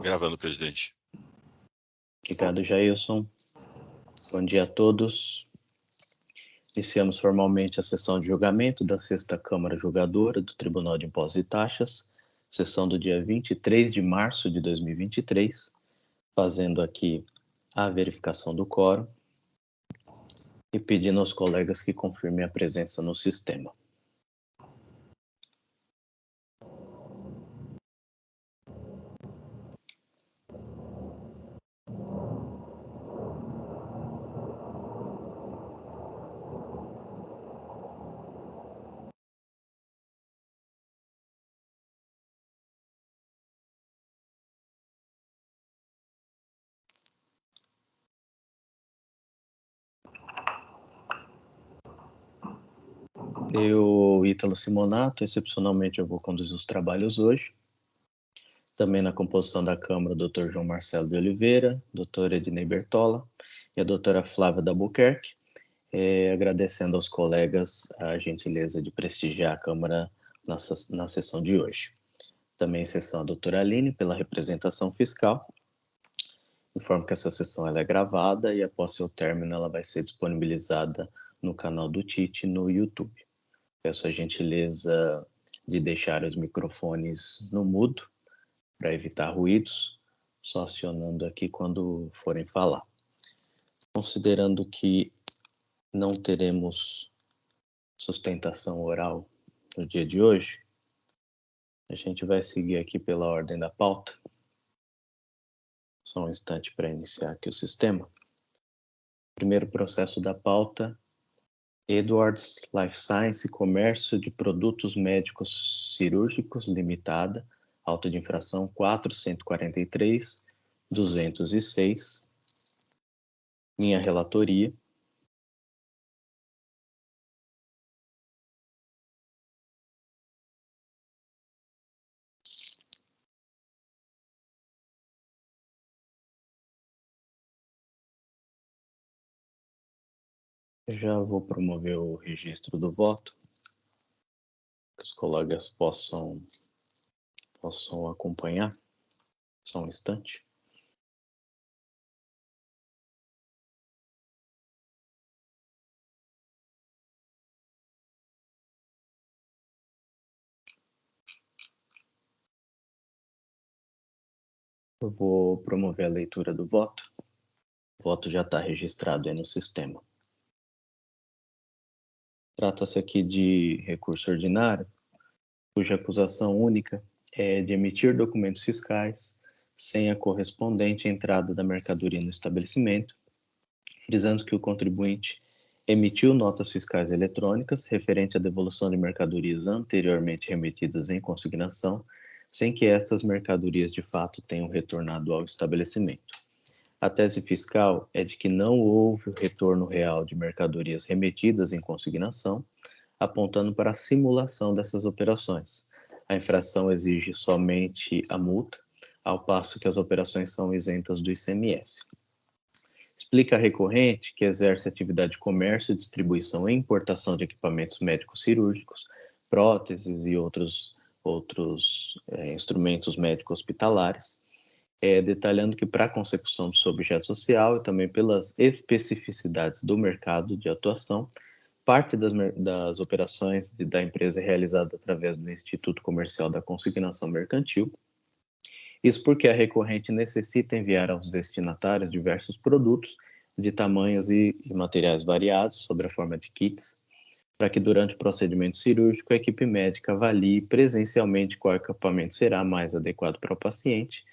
Gravando, presidente. Obrigado, Jailson. Bom dia a todos. Iniciamos formalmente a sessão de julgamento da 6ª Câmara Julgadora do Tribunal de Impostos e Taxas, sessão do dia 23 de março de 2023, fazendo aqui a verificação do quórum e pedindo aos colegas que confirmem a presença no sistema. Eu, Ítalo Simonato, excepcionalmente eu vou conduzir os trabalhos hoje. Também na composição da Câmara, o Dr. João Marcelo de Oliveira, Dr. Ednei Bertola e a doutora Flávia D'Albuquerque, agradecendo aos colegas a gentileza de prestigiar a Câmara na sessão de hoje. Também em sessão a doutora Aline, pela representação fiscal. Informo que essa sessão ela é gravada e após seu término ela vai ser disponibilizada no canal do TIT no YouTube. Peço a gentileza de deixar os microfones no mudo para evitar ruídos, só acionando aqui quando forem falar. Considerando que não teremos sustentação oral no dia de hoje, a gente vai seguir aqui pela ordem da pauta. Só um instante para iniciar aqui o sistema. Primeiro processo da pauta, Edwards Life Science Comércio de Produtos Médicos Cirúrgicos Limitada, auto de infração 443-206. Minha relatoria. Já vou promover o registro do voto, que os colegas possam acompanhar. Só um instante. Eu vou promover a leitura do voto. O voto já está registrado aí no sistema. Trata-se aqui de recurso ordinário, cuja acusação única é de emitir documentos fiscais sem a correspondente entrada da mercadoria no estabelecimento, frisando que o contribuinte emitiu notas fiscais eletrônicas referente à devolução de mercadorias anteriormente remetidas em consignação, sem que estas mercadorias de fato tenham retornado ao estabelecimento. A tese fiscal é de que não houve o retorno real de mercadorias remetidas em consignação, apontando para a simulação dessas operações. A infração exige somente a multa, ao passo que as operações são isentas do ICMS. Explica a recorrente que exerce atividade de comércio, distribuição e importação de equipamentos médicos cirúrgicos, próteses e outros instrumentos médicos hospitalares, detalhando que para a consecução do seu objeto social e também pelas especificidades do mercado de atuação, parte das operações da empresa é realizada através do Instituto Comercial da Consignação Mercantil. Isso porque a recorrente necessita enviar aos destinatários diversos produtos de tamanhos e materiais variados, sob a forma de kits, para que durante o procedimento cirúrgico a equipe médica avalie presencialmente qual equipamento será mais adequado para o paciente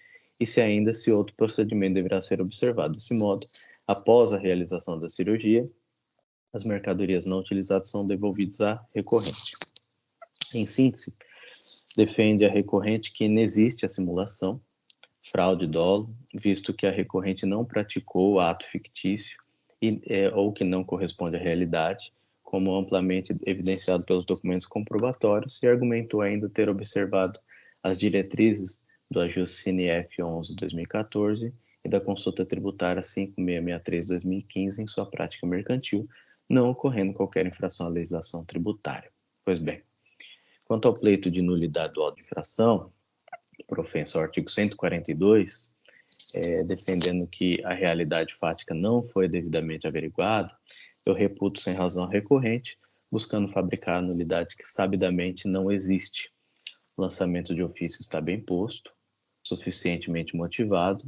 e se outro procedimento deverá ser observado. Desse modo, após a realização da cirurgia, as mercadorias não utilizadas são devolvidas à recorrente. Em síntese, defende a recorrente que inexiste a simulação, fraude e dolo, visto que a recorrente não praticou o ato fictício ou que não corresponde à realidade, como amplamente evidenciado pelos documentos comprobatórios, e argumentou ainda ter observado as diretrizes do ajuste CNF 11/2014 e da consulta tributária 5663/2015 em sua prática mercantil, não ocorrendo qualquer infração à legislação tributária. Pois bem, quanto ao pleito de nulidade do auto de infração, por ofensa ao artigo 142, defendendo que a realidade fática não foi devidamente averiguada, eu reputo sem razão recorrente, buscando fabricar a nulidade que sabidamente não existe. O lançamento de ofício está bem posto, suficientemente motivado,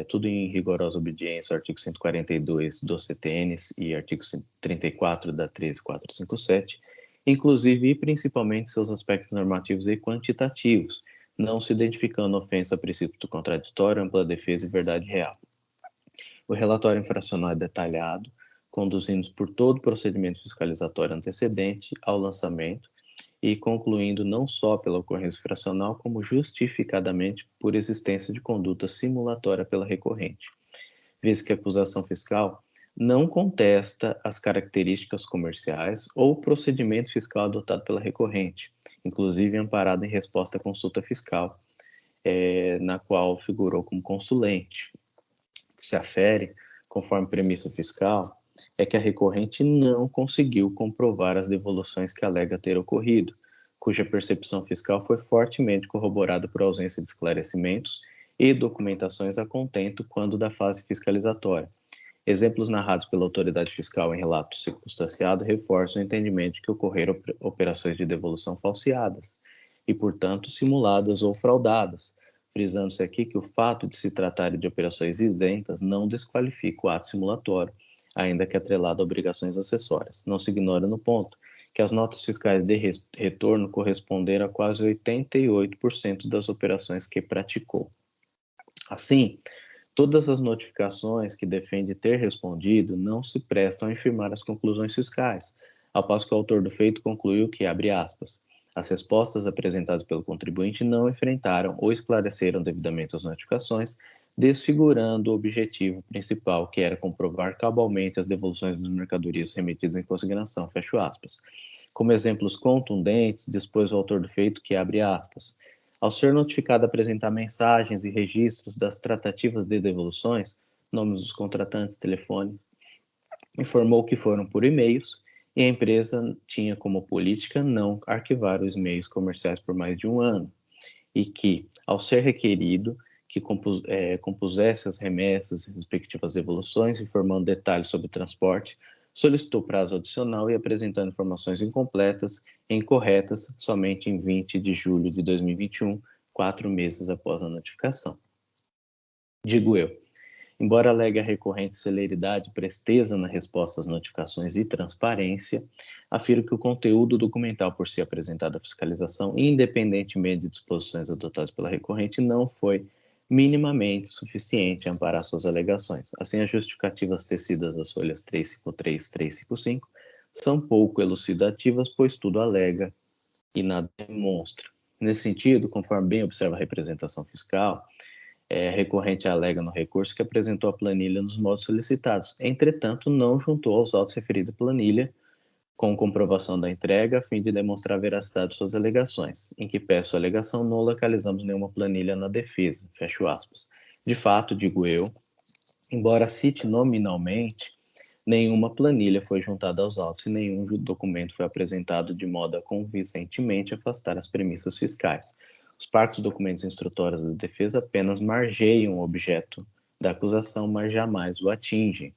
tudo em rigorosa obediência ao artigo 142 do CTNs e artigo 134 da 13457, inclusive e principalmente seus aspectos normativos e quantitativos, não se identificando ofensa a princípio do contraditório, ampla defesa e verdade real. O relatório infracional é detalhado, conduzindo por todo o procedimento fiscalizatório antecedente ao lançamento e concluindo não só pela ocorrência infracional, como justificadamente por existência de conduta simulatória pela recorrente, visto que a acusação fiscal não contesta as características comerciais ou o procedimento fiscal adotado pela recorrente, inclusive amparado em resposta à consulta fiscal, na qual figurou como consulente. O que se afere, conforme premissa fiscal, é que a recorrente não conseguiu comprovar as devoluções que alega ter ocorrido, cuja percepção fiscal foi fortemente corroborada por ausência de esclarecimentos e documentações a contento quando da fase fiscalizatória. Exemplos narrados pela autoridade fiscal em relato circunstanciado reforçam o entendimento de que ocorreram operações de devolução falseadas e, portanto, simuladas ou fraudadas, frisando-se aqui que o fato de se tratar de operações isentas não desqualifica o ato simulatório, ainda que atrelado a obrigações acessórias. Não se ignora no ponto que as notas fiscais de retorno corresponderam a quase 88% das operações que praticou. Assim, todas as notificações que defende ter respondido não se prestam a infirmar as conclusões fiscais, ao passo que o autor do feito concluiu que, abre aspas, as respostas apresentadas pelo contribuinte não enfrentaram ou esclareceram devidamente as notificações, desfigurando o objetivo principal, que era comprovar cabalmente as devoluções das mercadorias remetidas em consignação, fecho aspas. Como exemplos contundentes, dispôs o autor do feito que, abre aspas, ao ser notificado apresentar mensagens e registros das tratativas de devoluções, nomes dos contratantes, telefone, informou que foram por e-mails e a empresa tinha como política não arquivar os e-mails comerciais por mais de um ano e que, ao ser requerido que compusesse as remessas e respectivas devoluções, informando detalhes sobre o transporte, solicitou prazo adicional e apresentando informações incompletas e incorretas somente em 20 de julho de 2021, 4 meses após a notificação. Digo eu, embora alegue a recorrente celeridade, presteza na resposta às notificações e transparência, afirmo que o conteúdo documental por si apresentado à fiscalização, independentemente de disposições adotadas pela recorrente, não foi minimamente suficiente a amparar suas alegações. Assim, as justificativas tecidas das folhas 353 e 355 são pouco elucidativas, pois tudo alega e nada demonstra. Nesse sentido, conforme bem observa a representação fiscal, recorrente alega no recurso que apresentou a planilha nos modos solicitados. Entretanto, não juntou aos autos referida planilha com comprovação da entrega a fim de demonstrar a veracidade de suas alegações. Em que peço a alegação, não localizamos nenhuma planilha na defesa. Fecho aspas. De fato, digo eu, embora cite nominalmente, nenhuma planilha foi juntada aos autos e nenhum documento foi apresentado de modo a convincentemente afastar as premissas fiscais. Os parcos documentos instrutórios da defesa apenas margeiam o objeto da acusação, mas jamais o atingem.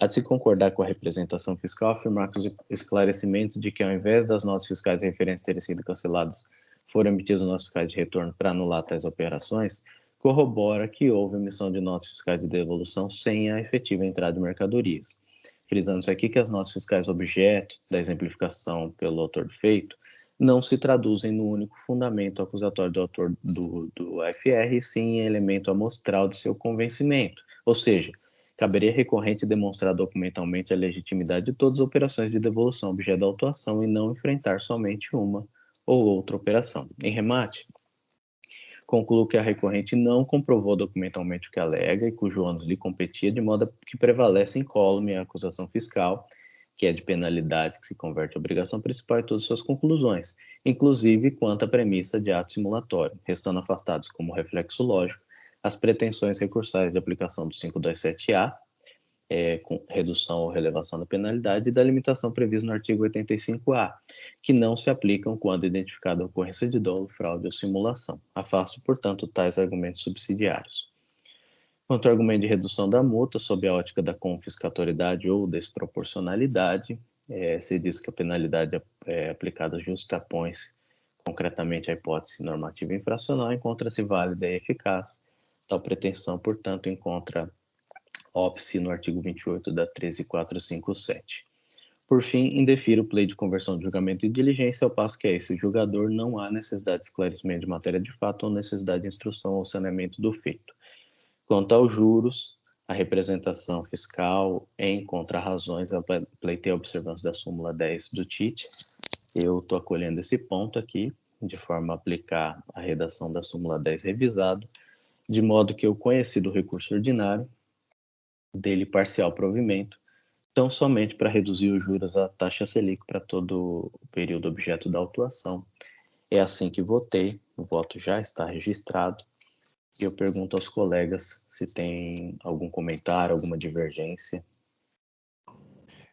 Há de se concordar com a representação fiscal afirmar que os esclarecimentos de que, ao invés das notas fiscais de referência terem sido canceladas, foram emitidas notas fiscais de retorno para anular tais operações, corrobora que houve emissão de notas fiscais de devolução sem a efetiva entrada de mercadorias. Frisando-se aqui que as notas fiscais objeto da exemplificação pelo autor do feito não se traduzem no único fundamento acusatório do autor do AFR, e sim em elemento amostral de seu convencimento, ou seja, caberia recorrente demonstrar documentalmente a legitimidade de todas as operações de devolução objeto da autuação e não enfrentar somente uma ou outra operação. Em remate, concluo que a recorrente não comprovou documentalmente o que alega e cujo ônus lhe competia, de modo que prevalece incólume a acusação fiscal, que é de penalidade que se converte em obrigação principal e todas suas conclusões, inclusive quanto à premissa de ato simulatório, restando afastados como reflexo lógico as pretensões recursais de aplicação do 527-A, com redução ou relevação da penalidade e da limitação prevista no artigo 85-A, que não se aplicam quando identificada a ocorrência de dolo, fraude ou simulação. Afasto, portanto, tais argumentos subsidiários. Quanto ao argumento de redução da multa, sob a ótica da confiscatoriedade ou desproporcionalidade, se diz que a penalidade aplicada justapõe-se concretamente à hipótese normativa infracional, encontra-se válida e eficaz. Tal pretensão, portanto, encontra óbice no artigo 28 da 13457. Por fim, indefiro o pleito de conversão de julgamento e diligência, ao passo que a esse julgador não há necessidade de esclarecimento de matéria de fato ou necessidade de instrução ou saneamento do feito. Quanto aos juros, a representação fiscal em contra-razões, eu pleitei a observância da súmula 10 do TIT. Eu estou acolhendo esse ponto aqui, de forma a aplicar a redação da súmula 10 revisado, de modo que eu conheci do recurso ordinário, dele parcial provimento, tão somente para reduzir os juros à taxa Selic para todo o período objeto da autuação. É assim que votei, o voto já está registrado, e eu pergunto aos colegas se tem algum comentário, alguma divergência.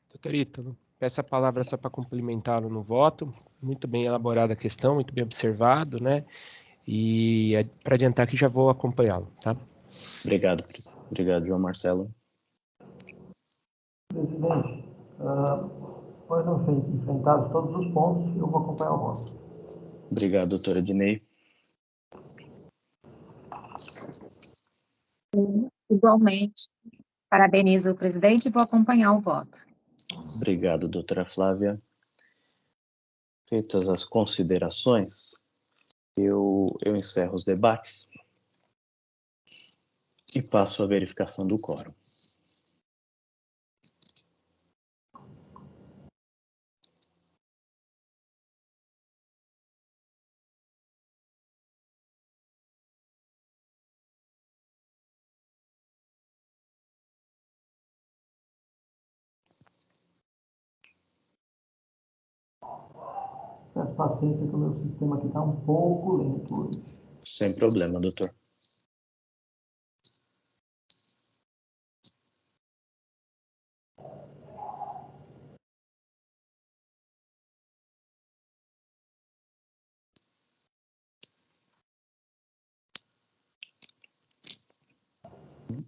Doutor Ítalo, peço a palavra só para complementá-lo no voto. Muito bem elaborada a questão, muito bem observado, né? E para adiantar que já vou acompanhá-lo, tá? Obrigado, João Marcelo. Presidente, foram enfrentados todos os pontos e eu vou acompanhar o voto. Obrigado, doutora Dinei. Igualmente, parabenizo o presidente e vou acompanhar o voto. Obrigado, doutora Flávia. Feitas as considerações, eu encerro os debates e passo a verificação do quórum. Peço paciência que o meu sistema aqui está um pouco lento hoje. Sem problema, doutor.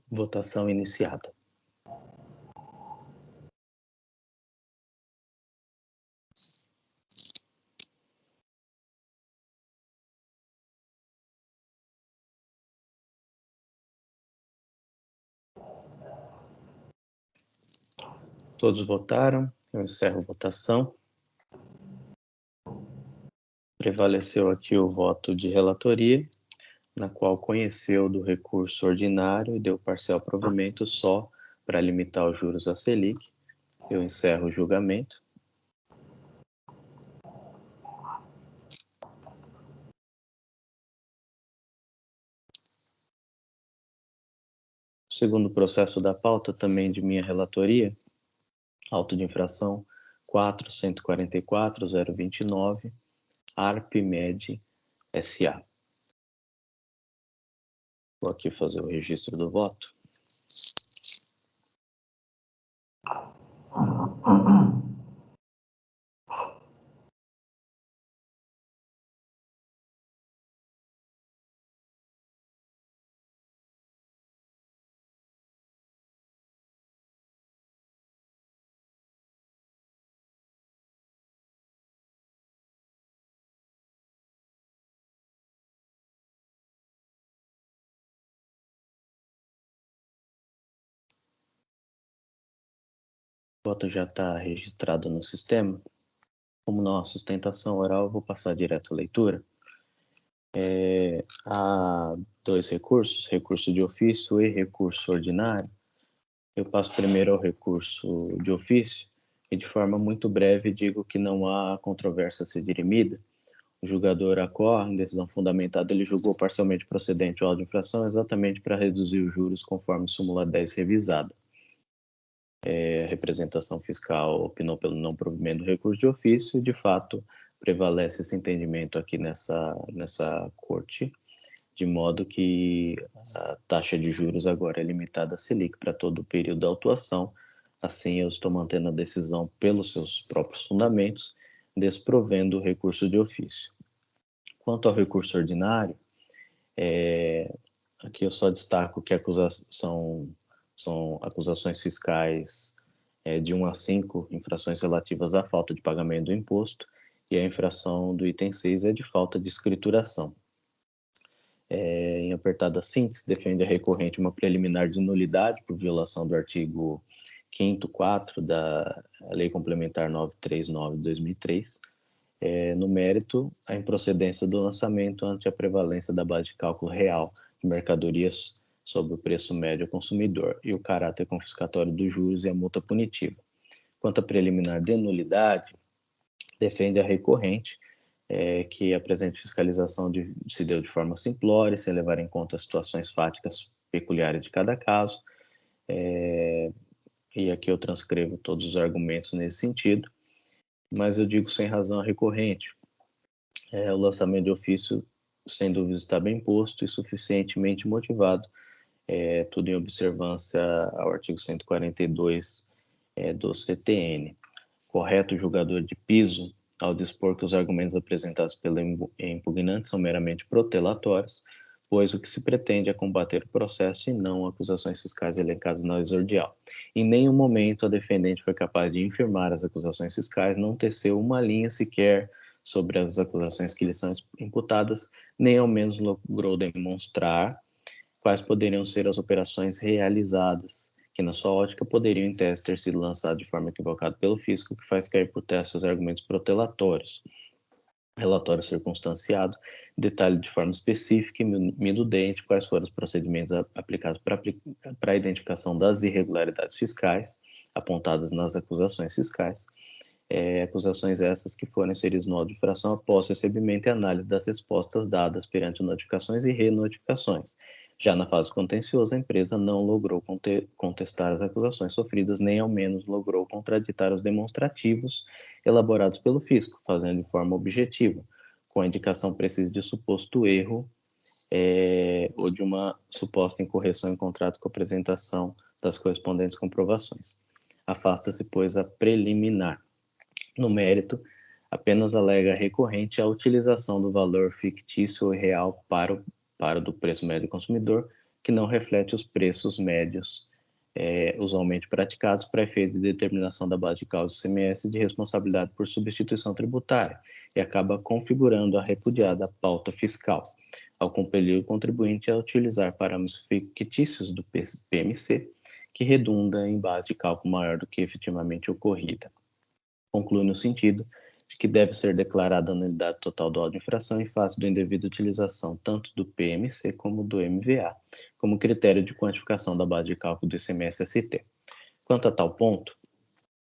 Votação iniciada. Todos votaram, eu encerro a votação. Prevaleceu aqui o voto de relatoria, na qual conheceu do recurso ordinário e deu parcial provimento só para limitar os juros à Selic. Eu encerro o julgamento. Segundo processo da pauta, também de minha relatoria, auto de infração 4.144.029, ARPMED SA. Vou aqui fazer o registro do voto. O voto já está registrado no sistema. Como não há sustentação oral, eu vou passar direto à leitura. Há dois recursos, recurso de ofício e recurso ordinário. Eu passo primeiro ao recurso de ofício e, de forma muito breve, digo que não há controvérsia a ser dirimida. O julgador acorre, em decisão fundamentada, ele julgou parcialmente procedente o auto de infração exatamente para reduzir os juros conforme súmula 10 revisada. A representação fiscal opinou pelo não provimento do recurso de ofício e, de fato, prevalece esse entendimento aqui nessa corte, de modo que a taxa de juros agora é limitada a Selic para todo o período da autuação. Assim, eu estou mantendo a decisão pelos seus próprios fundamentos, desprovendo o recurso de ofício. Quanto ao recurso ordinário, aqui eu só destaco que são acusações fiscais de 1 a 5 infrações relativas à falta de pagamento do imposto, e a infração do item 6 é de falta de escrituração. Em apertada síntese, defende a recorrente uma preliminar de nulidade por violação do artigo 5º 4 da Lei Complementar 939 de 2003, no mérito, a improcedência do lançamento ante a prevalência da base de cálculo real de mercadorias sobre o preço médio ao consumidor e o caráter confiscatório dos juros e a multa punitiva. Quanto à preliminar de nulidade, defende a recorrente que a presente fiscalização se deu de forma simplória, sem levar em conta as situações fáticas peculiares de cada caso, e aqui eu transcrevo todos os argumentos nesse sentido, mas eu digo sem razão a recorrente. O lançamento de ofício, sem dúvida, está bem posto e suficientemente motivado, tudo em observância ao artigo 142 do CTN. Correto o julgador de piso ao dispor que os argumentos apresentados pelo impugnante são meramente protelatórios, pois o que se pretende é combater o processo e não acusações fiscais elencadas na exordial. Em nenhum momento a defendente foi capaz de infirmar as acusações fiscais, não teceu uma linha sequer sobre as acusações que lhe são imputadas, nem ao menos logrou demonstrar quais poderiam ser as operações realizadas, que na sua ótica poderiam em tese ter sido lançadas de forma equivocada pelo fisco, que faz cair por terra seus argumentos protelatórios. Relatório circunstanciado detalha de forma específica e minudente quais foram os procedimentos aplicados para a identificação das irregularidades fiscais apontadas nas acusações fiscais, acusações essas que foram inseridas no auto de infração após recebimento e análise das respostas dadas perante notificações e renotificações. Já na fase contenciosa, a empresa não logrou contestar as acusações sofridas, nem ao menos logrou contraditar os demonstrativos elaborados pelo fisco, fazendo de forma objetiva, com a indicação precisa de suposto erro ou de uma suposta incorreção em contrato com a apresentação das correspondentes comprovações. Afasta-se, pois, a preliminar. No mérito, apenas alega recorrente a utilização do valor fictício ou real para o do preço médio do consumidor, que não reflete os preços médios usualmente praticados para efeito de determinação da base de causa ICMS de responsabilidade por substituição tributária e acaba configurando a repudiada pauta fiscal, ao compelir o contribuinte a utilizar parâmetros fictícios do PMC, que redunda em base de cálculo maior do que efetivamente ocorrida. Conclui no sentido de que deve ser declarada a nulidade total do auto de infração em face da indevida utilização tanto do PMC como do MVA, como critério de quantificação da base de cálculo do ICMS-ST. Quanto a tal ponto,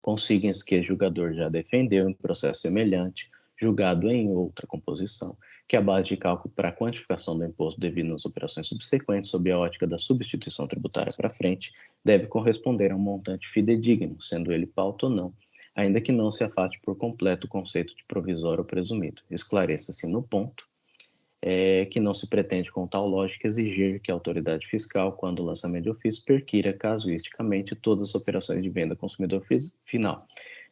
consigam-se que o julgador já defendeu em processo semelhante, julgado em outra composição, que a base de cálculo para a quantificação do imposto devido nas operações subsequentes, sob a ótica da substituição tributária para frente, deve corresponder a um montante fidedigno, sendo ele pauta ou não, ainda que não se afaste por completo o conceito de provisório ou presumido. Esclareça-se no ponto que não se pretende com tal lógica exigir que a autoridade fiscal, quando o lançamento de ofício, perquira casuisticamente todas as operações de venda ao consumidor final,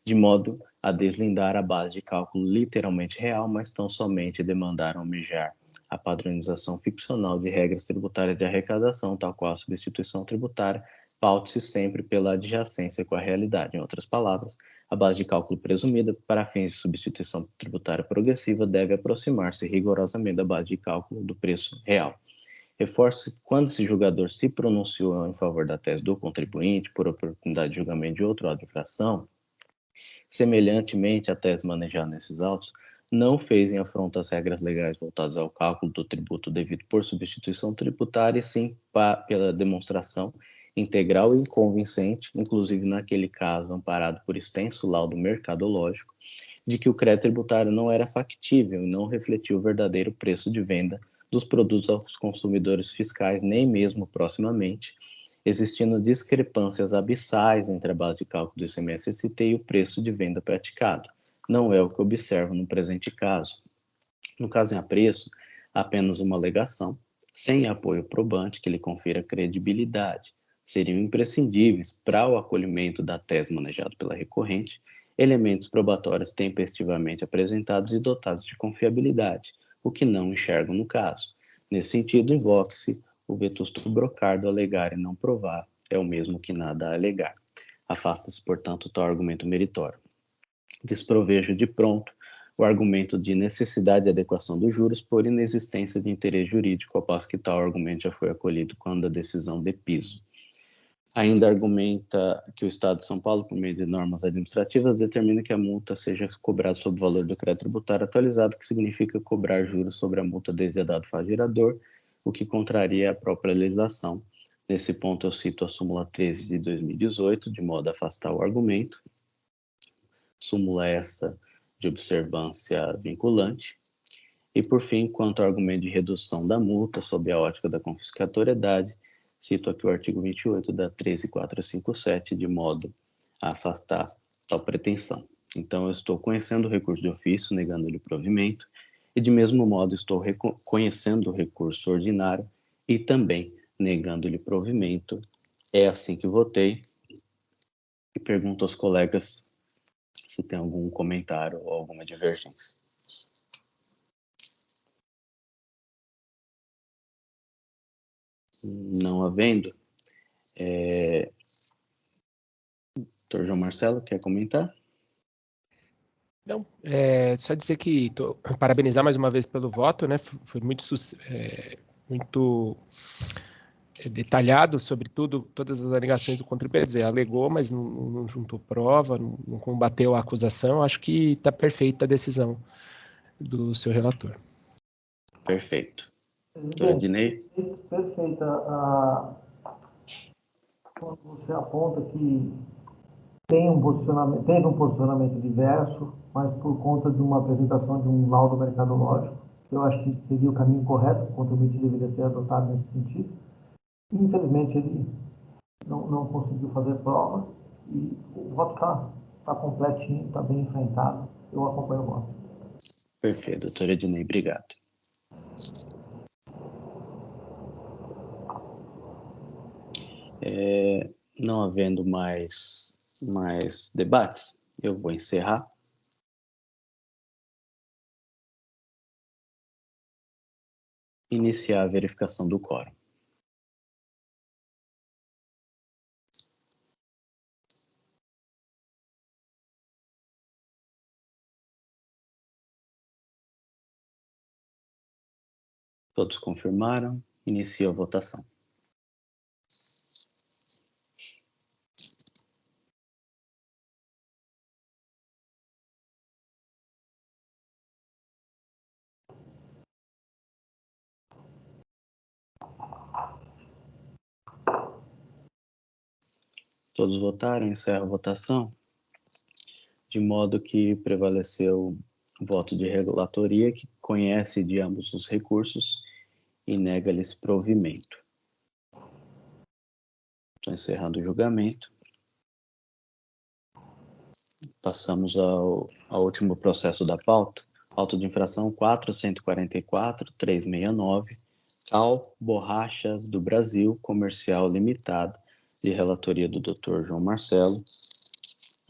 de modo a deslindar a base de cálculo literalmente real, mas tão somente demandar almejar a padronização ficcional de regras tributárias de arrecadação, tal qual a substituição tributária, paute-se sempre pela adjacência com a realidade. Em outras palavras, a base de cálculo presumida para fins de substituição tributária progressiva deve aproximar-se rigorosamente da base de cálculo do preço real. Reforce quando esse julgador se pronunciou em favor da tese do contribuinte por oportunidade de julgamento de outro auto de infração, semelhantemente à tese manejada nesses autos, não fez em afronta às regras legais voltadas ao cálculo do tributo devido por substituição tributária, e sim pela demonstração integral e convincente, inclusive naquele caso amparado por extenso laudo mercadológico, de que o crédito tributário não era factível e não refletia o verdadeiro preço de venda dos produtos aos consumidores fiscais, nem mesmo proximamente, existindo discrepâncias abissais entre a base de cálculo do ICMS-ST e o preço de venda praticado. Não é o que observo no presente caso. No caso em apreço, apenas uma alegação, sem apoio probante que lhe confira credibilidade, seriam imprescindíveis para o acolhimento da tese manejada pela recorrente elementos probatórios tempestivamente apresentados e dotados de confiabilidade, o que não enxergo no caso. Nesse sentido, invoque-se o vetusto Brocardo alegar e não provar, é o mesmo que nada a alegar. Afasta-se, portanto, tal argumento meritório. Desprovejo de pronto o argumento de necessidade de adequação dos juros por inexistência de interesse jurídico, ao passo que tal argumento já foi acolhido quando a decisão de piso. Ainda argumenta que o Estado de São Paulo, por meio de normas administrativas, determina que a multa seja cobrada sobre o valor do crédito tributário atualizado, que significa cobrar juros sobre a multa desde a data favorável, o que contraria a própria legislação. Nesse ponto, eu cito a súmula 13 de 2018, de modo a afastar o argumento. Súmula essa de observância vinculante. E, por fim, quanto ao argumento de redução da multa sob a ótica da confiscatoriedade, cito aqui o artigo 28 da 13457, de modo a afastar tal pretensão. Então, eu estou conhecendo o recurso de ofício, negando-lhe o provimento, e, de mesmo modo, estou reconhecendo o recurso ordinário e também negando-lhe provimento. É assim que votei. E pergunto aos colegas se tem algum comentário ou alguma divergência. Não havendo, Dr. João Marcelo, quer comentar? Não, só dizer que parabenizar mais uma vez pelo voto, né? Foi muito detalhado sobre todas as alegações do contribuinte. Quer dizer, alegou, mas não juntou prova, não combateu a acusação. Acho que está perfeita a decisão do seu relator. Perfeito. Doutora Dinei? Perfeita. Quando você aponta que teve um posicionamento diverso, mas por conta de uma apresentação de um laudo mercadológico, eu acho que seria o caminho correto, o contribuinte deveria ter adotado nesse sentido. Infelizmente, ele não conseguiu fazer prova e o voto está completinho, está bem enfrentado. Eu acompanho o voto. Perfeito, doutora Dinei, obrigado. Não havendo mais debates, eu vou encerrar. Iniciar a verificação do quórum. Todos confirmaram. Inicio a votação. Todos votaram, encerro a votação, de modo que prevaleceu o voto de relatoria, que conhece de ambos os recursos e nega-lhes provimento. Estou encerrando o julgamento. Passamos ao último processo da pauta. Auto de infração 4.144.369, Cal Borrachas do Brasil, Comercial Limitada, de relatoria do Dr. João Marcelo.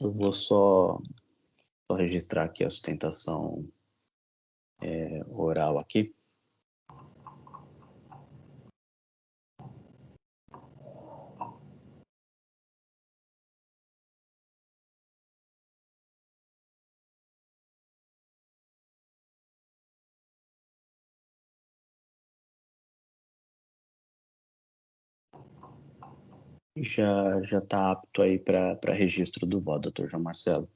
Eu vou só registrar aqui a sustentação oral aqui. Já está apto aí para registro do voto, doutor João Marcelo.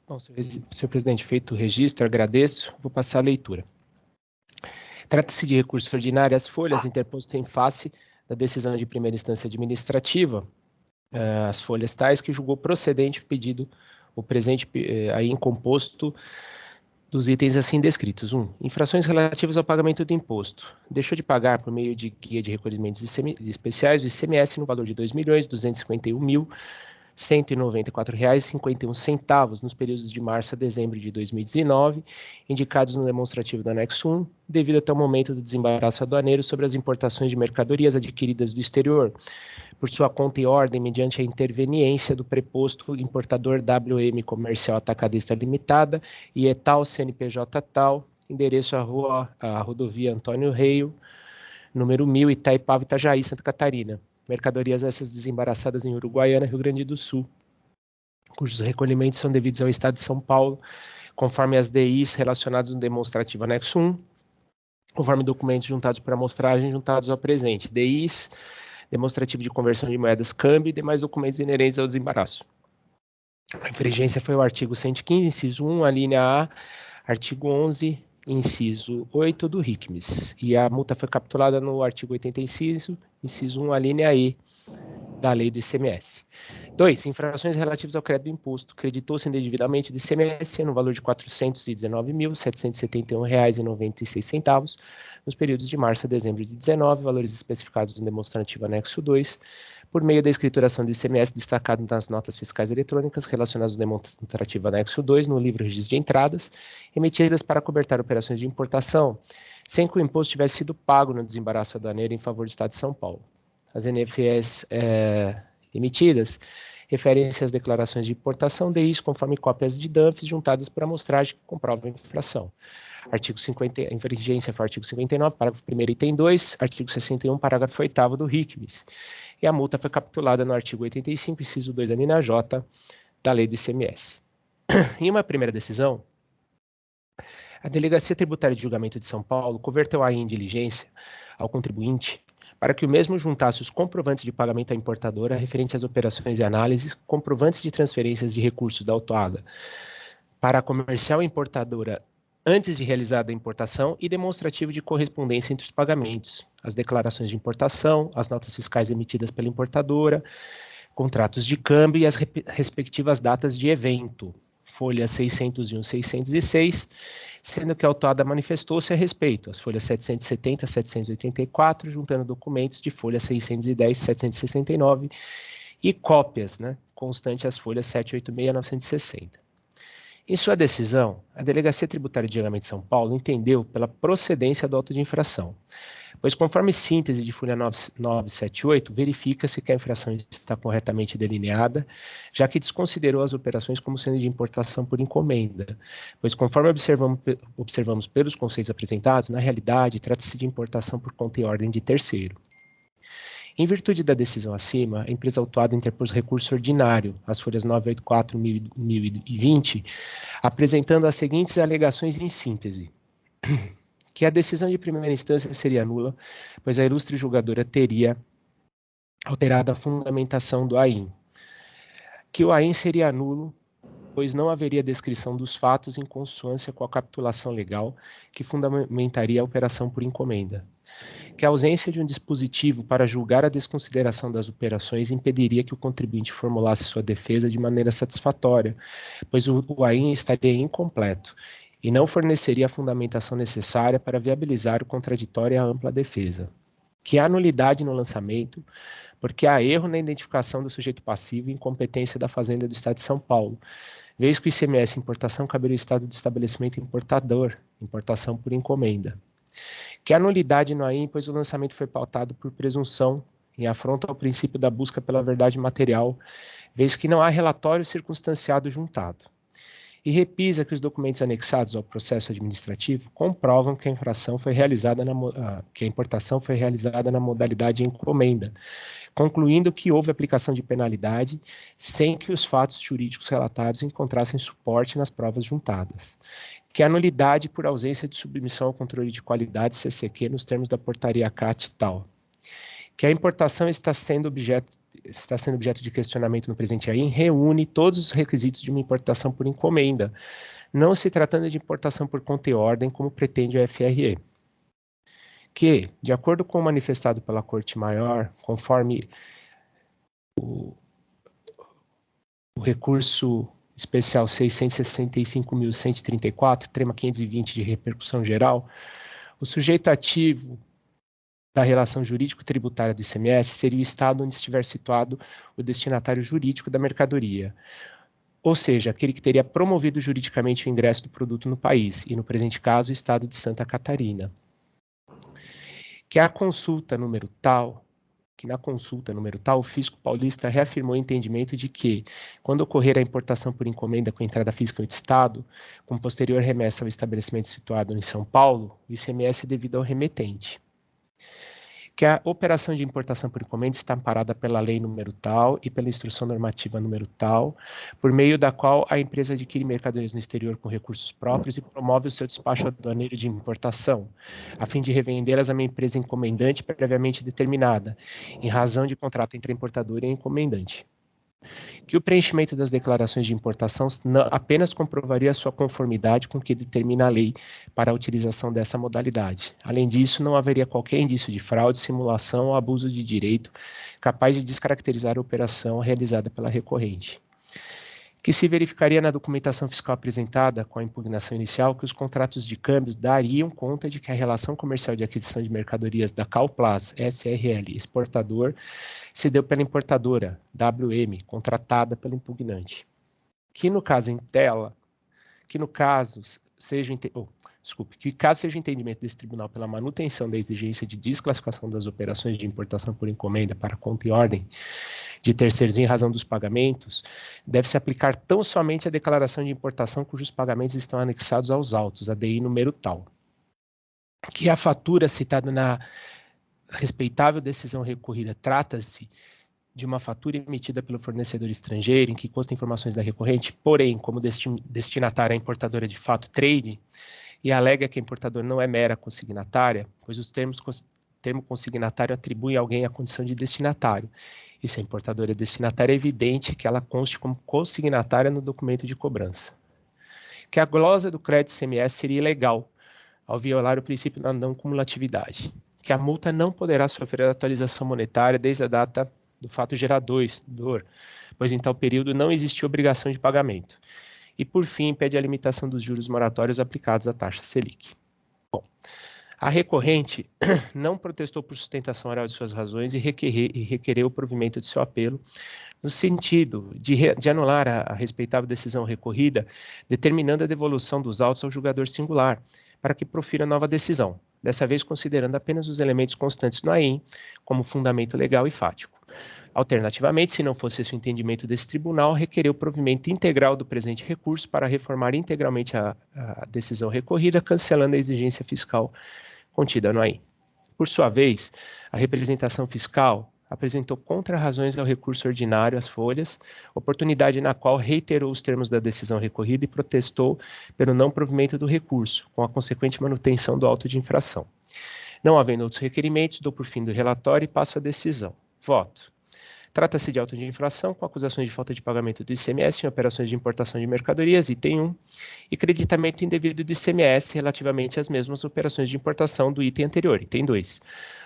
Bom, senhor presidente, feito o registro, agradeço. Vou passar a leitura. Trata-se de recurso ordinário às folhas interposto em face da decisão de primeira instância administrativa, as folhas tais que julgou procedente o presente aí incomposto dos itens assim descritos. 1. Infrações relativas ao pagamento do imposto. Deixou de pagar por meio de guia de recolhimentos especiais do ICMS no valor de R$ 2.251.194,51 nos períodos de março a dezembro de 2019, indicados no demonstrativo do anexo 1, devido até o momento do desembaraço aduaneiro sobre as importações de mercadorias adquiridas do exterior, por sua conta e ordem, mediante a interveniência do preposto importador WM Comercial Atacadista Limitada e etal CNPJ tal, endereço a rodovia Antônio Reio, número 1000, Itaipava, Itajaí, Santa Catarina. Mercadorias essas desembaraçadas em Uruguaiana, Rio Grande do Sul, cujos recolhimentos são devidos ao Estado de São Paulo, conforme as DIs relacionadas no demonstrativo anexo 1, conforme documentos juntados para amostragem juntados ao presente. DIs, demonstrativo de conversão de moedas, câmbio e demais documentos inerentes ao desembaraço. A infringência foi o artigo 115, inciso 1, a linha A, artigo 11, inciso 8 do RICMES. E a multa foi capturada no artigo 85, inciso 1, a linha E da lei do ICMS. 2. Infrações relativas ao crédito do imposto. Creditou-se indevidamente do ICMS no valor de R$ 419.771,96 nos períodos de março a dezembro de 19, valores especificados no demonstrativo anexo 2, por meio da escrituração do ICMS destacado nas notas fiscais eletrônicas relacionadas ao demonstrativo anexo 2 no livro registro de entradas, emitidas para cobertar operações de importação, sem que o imposto tivesse sido pago no desembaraço aduaneiro em favor do Estado de São Paulo. As NFEs emitidas referem-se às declarações de importação, DIs conforme cópias de DANFs juntadas por amostragem que comprovam a infração. Artigo 50, a infringência foi o artigo 59, parágrafo 1º, item 2, artigo 61, parágrafo 8º do RICMES. E a multa foi capturada no artigo 85, inciso 2, a linha J, da lei do ICMS. Em uma primeira decisão, a Delegacia Tributária de Julgamento de São Paulo converteu a em diligência ao contribuinte para que o mesmo juntasse os comprovantes de pagamento à importadora referente às operações e análises, comprovantes de transferências de recursos da autuada para a comercial importadora antes de realizada a importação e demonstrativo de correspondência entre os pagamentos, as declarações de importação, as notas fiscais emitidas pela importadora, contratos de câmbio e as respectivas datas de evento, folhas 601 e 606, sendo que a autuada manifestou-se a respeito, as folhas 770 e 784, juntando documentos de folha 610 e 769 e cópias, constante às folhas 786 e 960. Em sua decisão, a Delegacia Tributária de Julgamento de São Paulo entendeu pela procedência do auto de infração, pois conforme síntese de folha 978, verifica-se que a infração está corretamente delineada, já que desconsiderou as operações como sendo de importação por encomenda, pois conforme observamos pelos conceitos apresentados, na realidade, trata-se de importação por conta e ordem de terceiro. Em virtude da decisão acima, a empresa autuada interpôs recurso ordinário, as folhas 984 e 1020, apresentando as seguintes alegações em síntese. Que a decisão de primeira instância seria nula, pois a ilustre julgadora teria alterado a fundamentação do AIN. Que o AIN seria nulo, pois não haveria descrição dos fatos em consonância com a capitulação legal que fundamentaria a operação por encomenda. Que a ausência de um dispositivo para julgar a desconsideração das operações impediria que o contribuinte formulasse sua defesa de maneira satisfatória, pois o AIN estaria incompleto e não forneceria a fundamentação necessária para viabilizar o contraditório e a ampla defesa. Que há nulidade no lançamento, porque há erro na identificação do sujeito passivo e incompetência da Fazenda do Estado de São Paulo, vez que o ICMS importação caberia ao estado de estabelecimento importador, importação por encomenda. Que há nulidade no AIN, pois o lançamento foi pautado por presunção em afronta ao princípio da busca pela verdade material, vez que não há relatório circunstanciado juntado. E repisa que os documentos anexados ao processo administrativo comprovam que a importação foi realizada na modalidade encomenda, concluindo que houve aplicação de penalidade sem que os fatos jurídicos relatados encontrassem suporte nas provas juntadas. Que a nulidade por ausência de submissão ao controle de qualidade CCQ nos termos da portaria CAT e tal. Que a importação está sendo objeto está sendo objeto de questionamento no presente AIM reúne todos os requisitos de uma importação por encomenda, não se tratando de importação por conta e ordem, como pretende a FRE. Que, de acordo com o manifestado pela Corte Maior, conforme o recurso especial 665.134, trema 520 de repercussão geral, o sujeito ativo da relação jurídico-tributária do ICMS seria o estado onde estiver situado o destinatário jurídico da mercadoria, ou seja, aquele que teria promovido juridicamente o ingresso do produto no país, e no presente caso o estado de Santa Catarina. Que na consulta número tal, o fisco paulista reafirmou o entendimento de que, quando ocorrer a importação por encomenda com entrada física em estado, com posterior remessa ao estabelecimento situado em São Paulo, o ICMS é devido ao remetente. Que a operação de importação por encomenda está amparada pela lei número tal e pela instrução normativa número tal, por meio da qual a empresa adquire mercadorias no exterior com recursos próprios e promove o seu despacho aduaneiro de importação, a fim de revendê-las a uma empresa encomendante previamente determinada, em razão de contrato entre a importadora e a encomendante. Que o preenchimento das declarações de importação apenas comprovaria a sua conformidade com o que determina a lei para a utilização dessa modalidade. Além disso, não haveria qualquer indício de fraude, simulação ou abuso de direito capaz de descaracterizar a operação realizada pela recorrente. Que se verificaria na documentação fiscal apresentada com a impugnação inicial que os contratos de câmbios dariam conta de que a relação comercial de aquisição de mercadorias da Calplas SRL exportador se deu pela importadora WM, contratada pelo impugnante. Que caso seja o entendimento desse tribunal pela manutenção da exigência de desclassificação das operações de importação por encomenda para conta e ordem de terceiros em razão dos pagamentos, deve-se aplicar tão somente a declaração de importação cujos pagamentos estão anexados aos autos, ADI número tal. Que a fatura citada na respeitável decisão recorrida trata-se de uma fatura emitida pelo fornecedor estrangeiro em que constam informações da recorrente, porém, como destinatária a importadora de fato trade, e alega que a importadora não é mera consignatária, pois os termo consignatário atribui a alguém a condição de destinatário. E se a importadora é destinatária, é evidente que ela conste como consignatária no documento de cobrança. Que a glosa do crédito ICMS seria ilegal, ao violar o princípio da não cumulatividade. Que a multa não poderá sofrer atualização monetária desde a data do fato gerador, pois em tal período não existiu obrigação de pagamento. E, por fim, pede a limitação dos juros moratórios aplicados à taxa Selic. Bom, a recorrente não protestou por sustentação oral de suas razões e requereu o provimento de seu apelo, no sentido de anular a respeitável decisão recorrida, determinando a devolução dos autos ao julgador singular, para que profira nova decisão, dessa vez considerando apenas os elementos constantes no AIM como fundamento legal e fático. Alternativamente, se não fosse esse o entendimento desse tribunal, requereu o provimento integral do presente recurso para reformar integralmente a decisão recorrida, cancelando a exigência fiscal contida no AIM. Por sua vez, a representação fiscal apresentou contra-razões ao recurso ordinário às folhas, oportunidade na qual reiterou os termos da decisão recorrida e protestou pelo não provimento do recurso, com a consequente manutenção do auto de infração. Não havendo outros requerimentos, dou por fim do relatório e passo à decisão. Voto. Trata-se de auto de infração com acusações de falta de pagamento do ICMS em operações de importação de mercadorias, item 1, e creditamento indevido do ICMS relativamente às mesmas operações de importação do item anterior, item 2.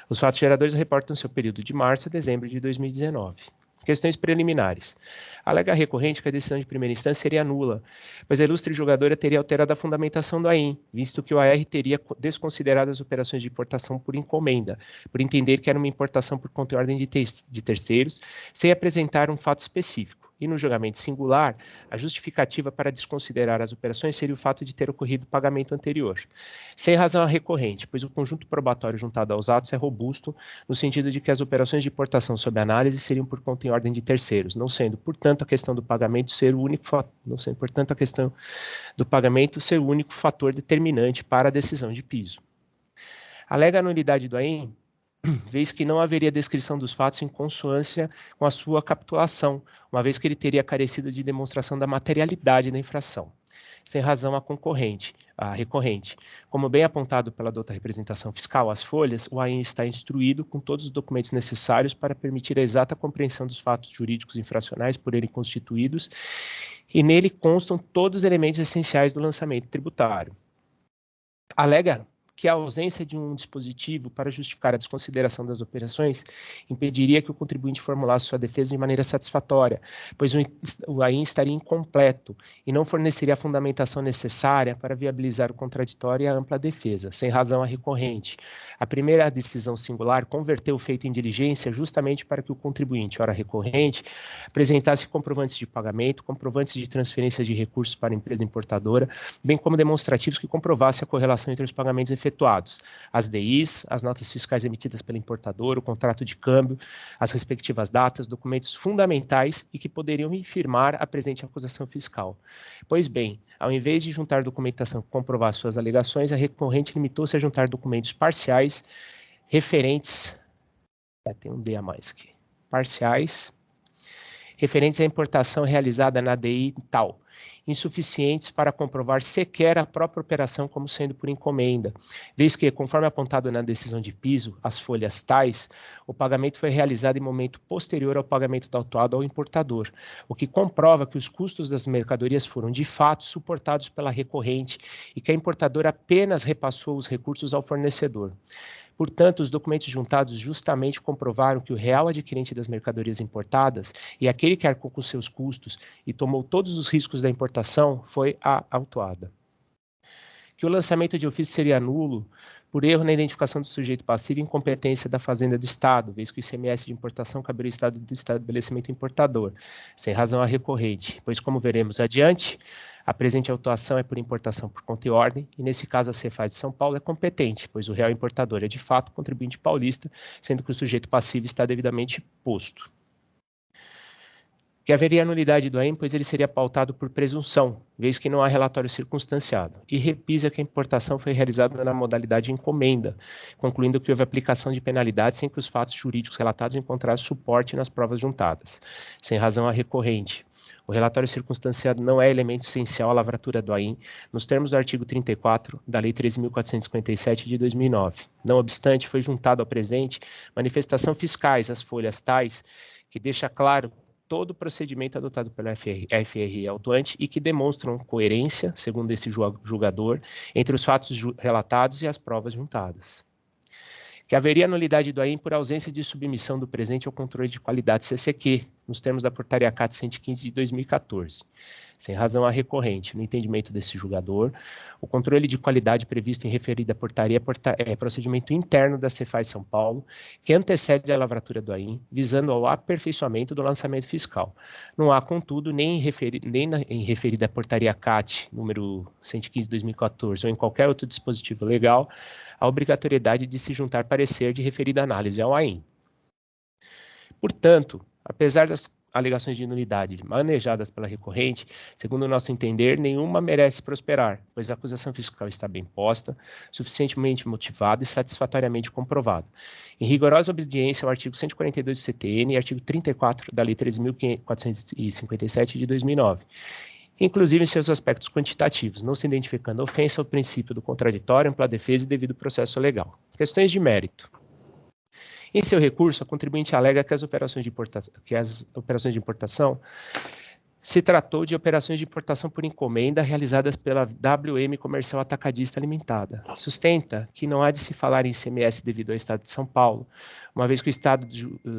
Os fatos geradores reportam seu período de março a dezembro de 2019. Questões preliminares. Alega a recorrente que a decisão de primeira instância seria nula, pois a ilustre julgadora teria alterado a fundamentação do AIM, visto que o AR teria desconsiderado as operações de importação por encomenda, por entender que era uma importação por conta e ordem de terceiros, sem apresentar um fato específico. E no julgamento singular, a justificativa para desconsiderar as operações seria o fato de ter ocorrido o pagamento anterior. Sem razão a recorrente, pois o conjunto probatório juntado aos atos é robusto, no sentido de que as operações de importação sob análise seriam por conta e ordem de terceiros, não sendo, portanto, a questão do pagamento ser o único fator determinante para a decisão de piso. Alega a nulidade do AIM, vez que não haveria descrição dos fatos em consonância com a sua capitulação, uma vez que ele teria carecido de demonstração da materialidade da infração. sem razão a recorrente. Como bem apontado pela douta representação fiscal, as folhas, o AIN está instruído com todos os documentos necessários para permitir a exata compreensão dos fatos jurídicos infracionais por ele constituídos, e nele constam todos os elementos essenciais do lançamento tributário. Alega que a ausência de um dispositivo para justificar a desconsideração das operações impediria que o contribuinte formulasse sua defesa de maneira satisfatória, pois o AIN estaria incompleto e não forneceria a fundamentação necessária para viabilizar o contraditório e a ampla defesa, sem razão a recorrente. A primeira decisão singular converteu o feito em diligência justamente para que o contribuinte, ora recorrente, apresentasse comprovantes de pagamento, comprovantes de transferência de recursos para a empresa importadora, bem como demonstrativos que comprovassem a correlação entre os pagamentos efetuados, as DIs, as notas fiscais emitidas pelo importador, o contrato de câmbio, as respectivas datas, documentos fundamentais e que poderiam infirmar a presente acusação fiscal. Pois bem, ao invés de juntar documentação que comprovasse suas alegações, a recorrente limitou-se a juntar documentos parciais referentes, tem um D a mais aqui, parciais, referentes à importação realizada na DI tal, insuficientes para comprovar sequer a própria operação como sendo por encomenda, vez que, conforme apontado na decisão de piso, as folhas tais, o pagamento foi realizado em momento posterior ao pagamento da autuado ao importador, o que comprova que os custos das mercadorias foram, de fato, suportados pela recorrente e que a importadora apenas repassou os recursos ao fornecedor. Portanto, os documentos juntados justamente comprovaram que o real adquirente das mercadorias importadas e aquele que arcou com seus custos e tomou todos os riscos da importação foi a autuada. Que o lançamento de ofício seria nulo por erro na identificação do sujeito passivo e incompetência da Fazenda do Estado, vez que o ICMS de importação caberia ao Estado do estabelecimento importador, sem razão a recorrente, pois, como veremos adiante, a presente autuação é por importação por conta e ordem, e nesse caso a Cefaz de São Paulo é competente, pois o real importador é de fato contribuinte paulista, sendo que o sujeito passivo está devidamente posto. Que haveria nulidade do AIN, pois ele seria pautado por presunção, vez que não há relatório circunstanciado, e repisa que a importação foi realizada na modalidade encomenda, concluindo que houve aplicação de penalidade sem que os fatos jurídicos relatados encontrassem suporte nas provas juntadas, sem razão a recorrente. O relatório circunstanciado não é elemento essencial à lavratura do AIN, nos termos do artigo 34 da Lei 13.457 de 2009. Não obstante, foi juntado ao presente manifestação fiscais às folhas tais, que deixa claro todo o procedimento adotado pela FRE autuante e que demonstram coerência, segundo esse julgador, entre os fatos relatados e as provas juntadas. Que haveria nulidade do AIN por ausência de submissão do presente ao controle de qualidade CCQ, nos termos da Portaria CAT 115 de 2014. Sem razão a recorrente, no entendimento desse julgador, o controle de qualidade previsto em referida portaria é procedimento interno da Cefaz São Paulo, que antecede a lavratura do AIN, visando ao aperfeiçoamento do lançamento fiscal. Não há, contudo, nem em referida portaria CAT, número 115 de 2014, ou em qualquer outro dispositivo legal, a obrigatoriedade de se juntar parecer de referida análise ao AIN. Portanto, apesar das alegações de nulidade manejadas pela recorrente, segundo o nosso entender, nenhuma merece prosperar, pois a acusação fiscal está bem posta, suficientemente motivada e satisfatoriamente comprovada. Em rigorosa obediência ao artigo 142 do CTN e artigo 34 da Lei 13.457 de 2009. Inclusive em seus aspectos quantitativos, não se identificando ofensa ao princípio do contraditório, ampla defesa e devido processo legal. Questões de mérito. Em seu recurso, a contribuinte alega que as operações de importação se tratou de operações de importação por encomenda realizadas pela WM Comercial Atacadista Limitada. Sustenta que não há de se falar em ICMS devido ao Estado de São Paulo, uma vez que o Estado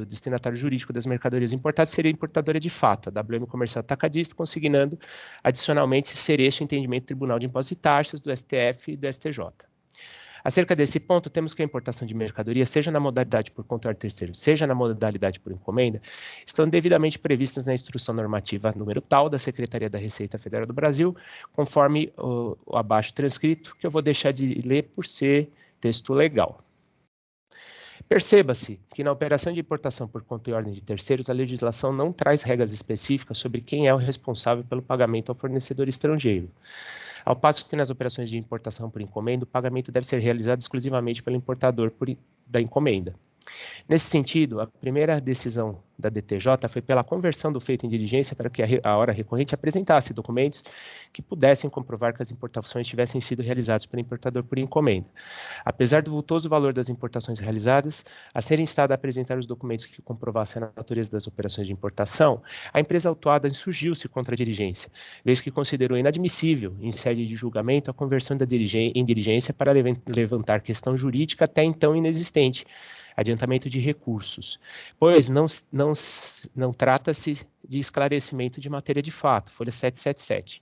destinatário jurídico das mercadorias importadas seria importadora de fato, a WM Comercial Atacadista, consignando adicionalmente ser este o entendimento do Tribunal de Impostos e Taxas, do STF e do STJ. Acerca desse ponto, temos que a importação de mercadoria, seja na modalidade por controle terceiro, seja na modalidade por encomenda, estão devidamente previstas na instrução normativa número tal da Secretaria da Receita Federal do Brasil, conforme o abaixo transcrito, que eu vou deixar de ler por ser texto legal. Perceba-se que na operação de importação por conta e ordem de terceiros, a legislação não traz regras específicas sobre quem é o responsável pelo pagamento ao fornecedor estrangeiro. Ao passo que nas operações de importação por encomenda, o pagamento deve ser realizado exclusivamente pelo importador da encomenda. Nesse sentido, a primeira decisão da DTJ foi pela conversão do feito em diligência para que a hora recorrente apresentasse documentos que pudessem comprovar que as importações tivessem sido realizadas pelo importador por encomenda. Apesar do vultoso valor das importações realizadas, a ser instada a apresentar os documentos que comprovassem a natureza das operações de importação, a empresa autuada insurgiu-se contra a diligência, vez que considerou inadmissível, em sede de julgamento, a conversão em diligência para levantar questão jurídica até então inexistente, adiantamento de recursos, pois não trata-se de esclarecimento de matéria de fato, folha 777,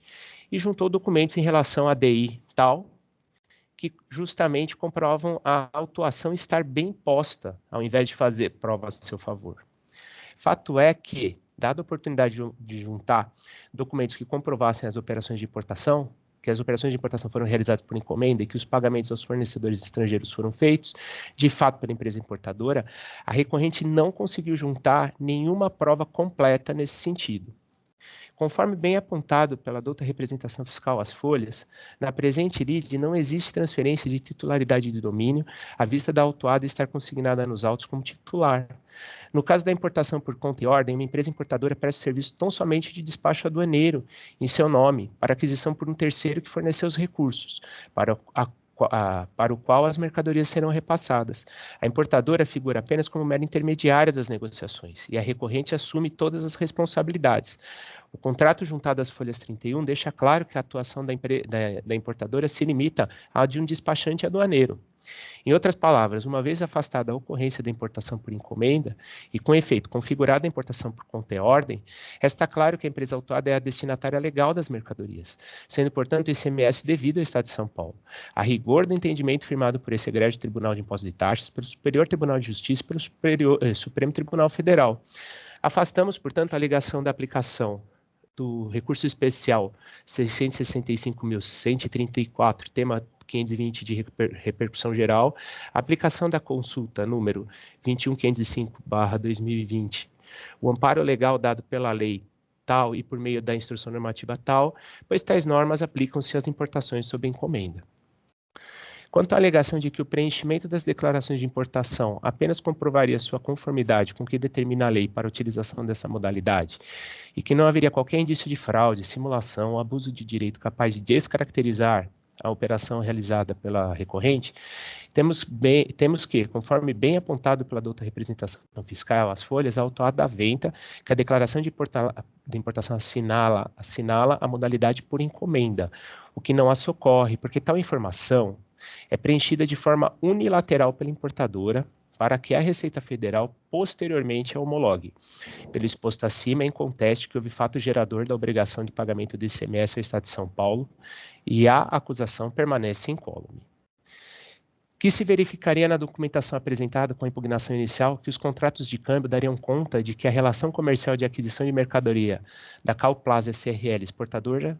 e juntou documentos em relação à DI tal, que justamente comprovam a autuação estar bem posta, ao invés de fazer provas a seu favor. Fato é que, dada a oportunidade de juntar documentos que comprovassem as operações de importação, que as operações de importação foram realizadas por encomenda e que os pagamentos aos fornecedores estrangeiros foram feitos, de fato, pela empresa importadora, a recorrente não conseguiu juntar nenhuma prova completa nesse sentido. Conforme bem apontado pela douta representação fiscal às folhas, na presente lide não existe transferência de titularidade de domínio, à vista da autuada estar consignada nos autos como titular. No caso da importação por conta e ordem, uma empresa importadora presta serviço tão somente de despacho aduaneiro em seu nome, para aquisição por um terceiro que forneceu os recursos, para o qual as mercadorias serão repassadas. A importadora figura apenas como mera intermediária das negociações e a recorrente assume todas as responsabilidades. O contrato juntado às folhas 31 deixa claro que a atuação da importadora se limita à de um despachante aduaneiro. Em outras palavras, uma vez afastada a ocorrência da importação por encomenda e, com efeito, configurada a importação por conta e ordem, resta claro que a empresa autuada é a destinatária legal das mercadorias, sendo, portanto, o ICMS devido ao Estado de São Paulo, a rigor do entendimento firmado por esse egrégio Tribunal de Impostos e Taxas, pelo Superior Tribunal de Justiça e pelo Supremo Tribunal Federal. Afastamos, portanto, a alegação da aplicação do recurso especial 665.134, tema 520 de repercussão geral, a aplicação da consulta número 21505/2020, o amparo legal dado pela lei tal e por meio da instrução normativa tal, pois tais normas aplicam-se às importações sob encomenda. Quanto à alegação de que o preenchimento das declarações de importação apenas comprovaria sua conformidade com o que determina a lei para a utilização dessa modalidade e que não haveria qualquer indício de fraude, simulação ou abuso de direito capaz de descaracterizar a operação realizada pela recorrente, temos que, conforme bem apontado pela douta representação fiscal, as folhas, a autuada aventa que a declaração de importação assinala a modalidade por encomenda, o que não a socorre, porque tal informação é preenchida de forma unilateral pela importadora para que a Receita Federal posteriormente a homologue. Pelo exposto acima, é inconteste que houve fato gerador da obrigação de pagamento do ICMS ao Estado de São Paulo e a acusação permanece incólume. Que se verificaria na documentação apresentada com a impugnação inicial que os contratos de câmbio dariam conta de que a relação comercial de aquisição de mercadoria da Calplaza SRL exportador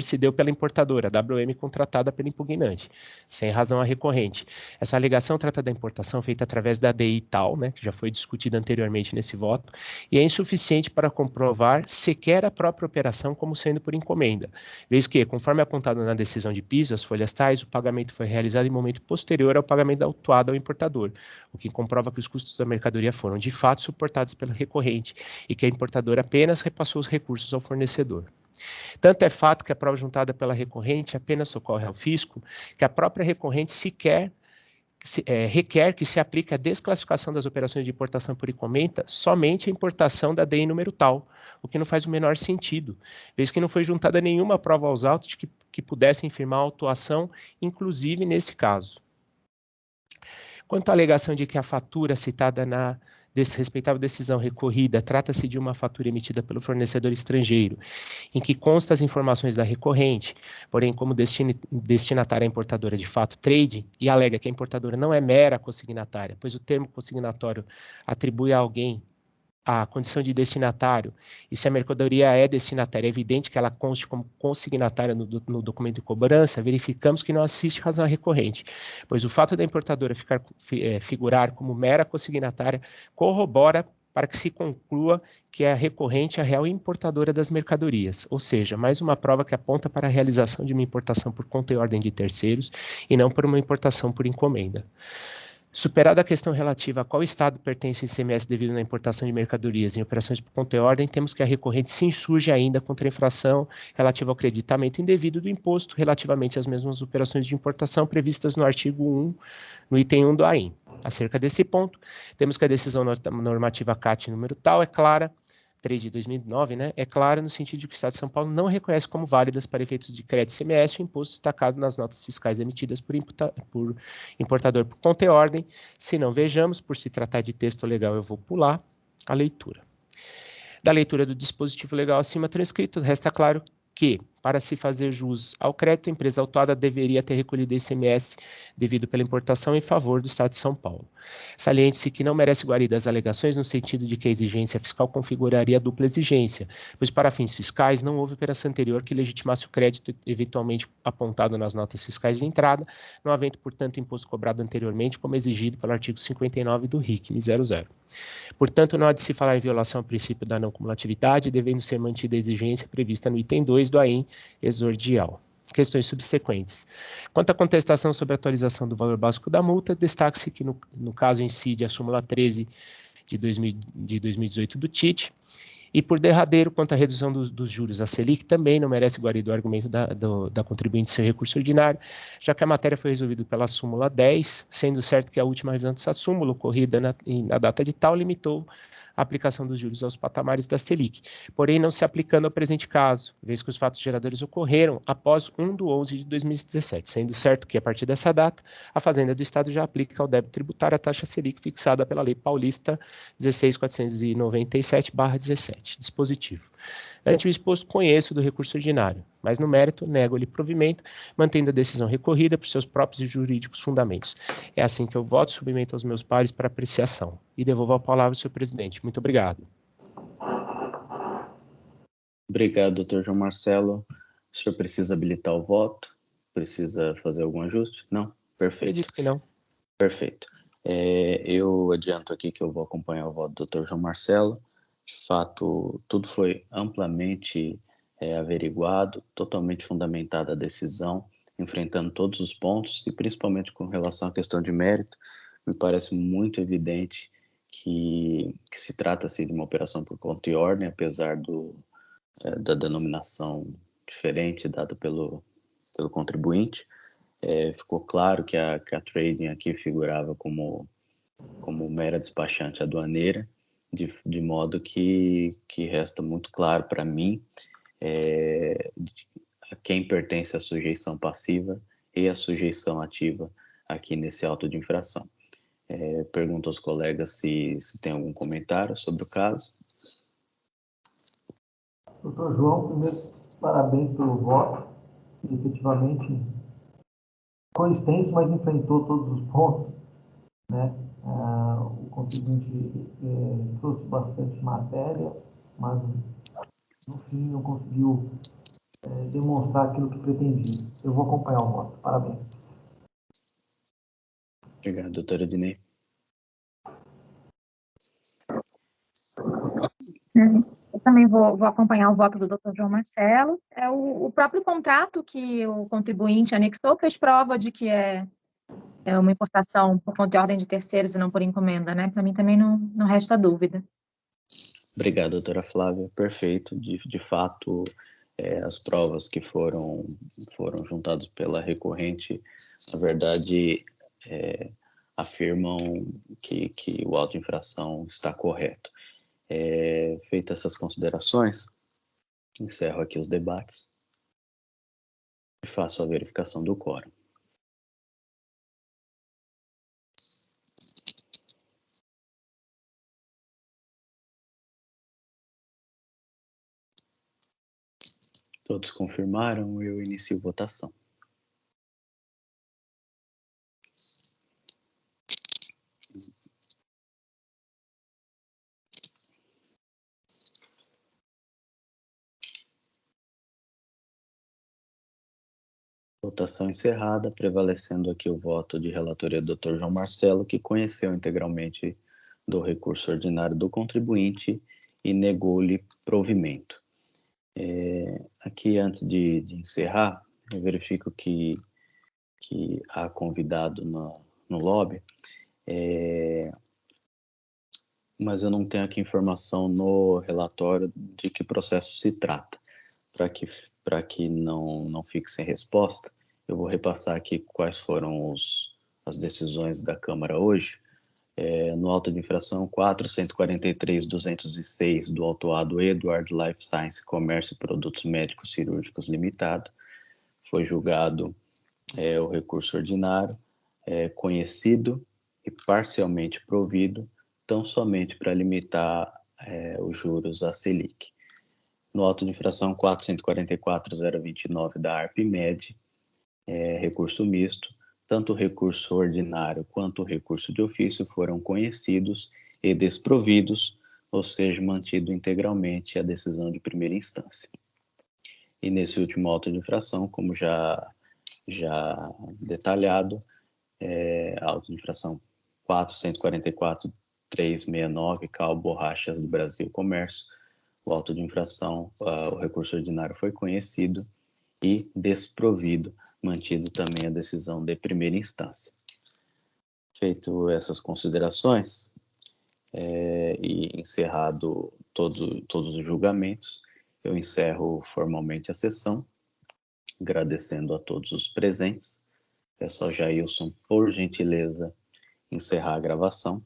se deu pela importadora, WM, contratada pela impugnante, sem razão a recorrente. Essa alegação trata da importação feita através da DI tal, que já foi discutida anteriormente nesse voto, e é insuficiente para comprovar sequer a própria operação como sendo por encomenda, vez que, conforme apontado na decisão de piso, as folhas tais, o pagamento foi realizado em momento posterior ao pagamento autuado ao importador, o que comprova que os custos da mercadoria foram, de fato, suportados pela recorrente e que a importadora apenas repassou os recursos ao fornecedor. Tanto é fato que a prova juntada pela recorrente apenas socorre ao fisco, que a própria recorrente requer que se aplique a desclassificação das operações de importação por encomenda somente a importação da DI número tal, o que não faz o menor sentido, vez que não foi juntada nenhuma prova aos autos de que pudessem firmar a autuação, inclusive nesse caso. Quanto à alegação de que a fatura citada na respeitável decisão recorrida trata-se de uma fatura emitida pelo fornecedor estrangeiro, em que consta as informações da recorrente, porém como destinatária importadora de fato trade, e alega que a importadora não é mera consignatária, pois o termo consignatório atribui a alguém a condição de destinatário, e se a mercadoria é destinatária, é evidente que ela conste como consignatária no documento de cobrança, verificamos que não assiste razão recorrente, pois o fato da importadora figurar como mera consignatária corrobora para que se conclua que é a recorrente a real importadora das mercadorias, ou seja, mais uma prova que aponta para a realização de uma importação por conta e ordem de terceiros e não por uma importação por encomenda. Superada a questão relativa a qual estado pertence o ICMS devido na importação de mercadorias em operações por conta e ordem, temos que a recorrente se insurge ainda contra a infração relativa ao creditamento indevido do imposto relativamente às mesmas operações de importação previstas no artigo 1, no item 1 do AIM. Acerca desse ponto, temos que a decisão normativa CAT número tal é clara, 3 de 2009, né, é clara no sentido de que o Estado de São Paulo não reconhece como válidas para efeitos de crédito ICMS o imposto destacado nas notas fiscais emitidas por importador por conta e ordem. Se não vejamos, por se tratar de texto legal, eu vou pular a leitura. Da leitura do dispositivo legal acima transcrito, resta claro que, para se fazer jus ao crédito, a empresa autuada deveria ter recolhido ICMS devido pela importação em favor do Estado de São Paulo. Saliente-se que não merece guarida as alegações no sentido de que a exigência fiscal configuraria dupla exigência, pois para fins fiscais não houve operação anterior que legitimasse o crédito eventualmente apontado nas notas fiscais de entrada, não havendo, portanto, imposto cobrado anteriormente, como exigido pelo artigo 59 do RICM 00. Portanto, não há de se falar em violação ao princípio da não cumulatividade, devendo ser mantida a exigência prevista no item 2 do AIM exordial. Questões subsequentes. Quanto à contestação sobre a atualização do valor básico da multa, destaque-se que no caso incide a súmula 13 de 2018 do TIT, e por derradeiro, quanto à redução dos juros, a Selic também não merece guarida o argumento da contribuinte ser recurso ordinário, já que a matéria foi resolvida pela súmula 10, sendo certo que a última revisão dessa súmula, ocorrida na data de tal, limitou a aplicação dos juros aos patamares da Selic, porém não se aplicando ao presente caso, vez que os fatos geradores ocorreram após 1/11 de 2017, sendo certo que, a partir dessa data, a Fazenda do Estado já aplica ao débito tributário a taxa Selic fixada pela Lei Paulista 16.497/17, dispositivo. Ante o exposto, conheço do recurso ordinário, mas no mérito, nego-lhe provimento, mantendo a decisão recorrida por seus próprios e jurídicos fundamentos. É assim que eu voto, submeto aos meus pares para apreciação. E devolvo a palavra ao senhor presidente. Muito obrigado. Obrigado, doutor João Marcelo. O senhor precisa habilitar o voto? Precisa fazer algum ajuste? Não? Perfeito. Acredito que não. Perfeito. Eu adianto aqui que eu vou acompanhar o voto do doutor João Marcelo. De fato, tudo foi amplamente averiguado, totalmente fundamentada a decisão, enfrentando todos os pontos, e principalmente com relação à questão de mérito, me parece muito evidente que se trata-se de uma operação por conta e ordem, apesar da denominação diferente dada pelo contribuinte. Ficou claro que a trading aqui figurava como mera despachante aduaneira, de modo que resta muito claro para mim a quem pertence a sujeição passiva e a sujeição ativa aqui nesse auto de infração. Pergunto aos colegas se tem algum comentário sobre o caso. Doutor João, primeiro, parabéns pelo voto. Efetivamente, foi extenso, mas enfrentou todos os pontos, né? O contribuinte trouxe bastante matéria, mas no fim não conseguiu demonstrar aquilo que pretendia. Eu vou acompanhar o voto. Parabéns. Obrigado, doutora Ednei. Eu também vou acompanhar o voto do Dr. João Marcelo. É o próprio contrato que o contribuinte anexou fez prova de que é uma importação por conta e ordem de terceiros e não por encomenda, né? Para mim também não resta dúvida. Obrigado, doutora Flávia. Perfeito. De fato, as provas que foram juntadas pela recorrente, na verdade, afirmam que o auto de infração está correto. Feitas essas considerações, encerro aqui os debates e faço a verificação do quórum. Todos confirmaram, eu inicio votação. Votação encerrada, prevalecendo aqui o voto de relatoria do Dr. João Marcelo, que conheceu integralmente do recurso ordinário do contribuinte e negou-lhe provimento. Aqui, antes de encerrar, eu verifico que há convidado no lobby. Mas eu não tenho aqui informação no relatório de que processo se trata. Para que não fique sem resposta, eu vou repassar aqui quais foram as decisões da Câmara hoje. No auto de infração 4.143.206 do autuado Edward Life Science Comércio e Produtos Médicos Cirúrgicos Limitado, foi julgado o recurso ordinário, conhecido e parcialmente provido, tão somente para limitar os juros à Selic. No auto de infração 444.029 da ARPMED, recurso misto, tanto o recurso ordinário quanto o recurso de ofício foram conhecidos e desprovidos, ou seja, mantido integralmente a decisão de primeira instância. E nesse último auto de infração, como já detalhado, auto de infração 4.144.369, Cal Borrachas do Brasil Comércio, o auto de infração, o recurso ordinário foi conhecido e desprovido, mantido também a decisão de primeira instância. Feito essas considerações e encerrado todos os julgamentos, eu encerro formalmente a sessão, agradecendo a todos os presentes. É só Jailson, por gentileza, encerrar a gravação.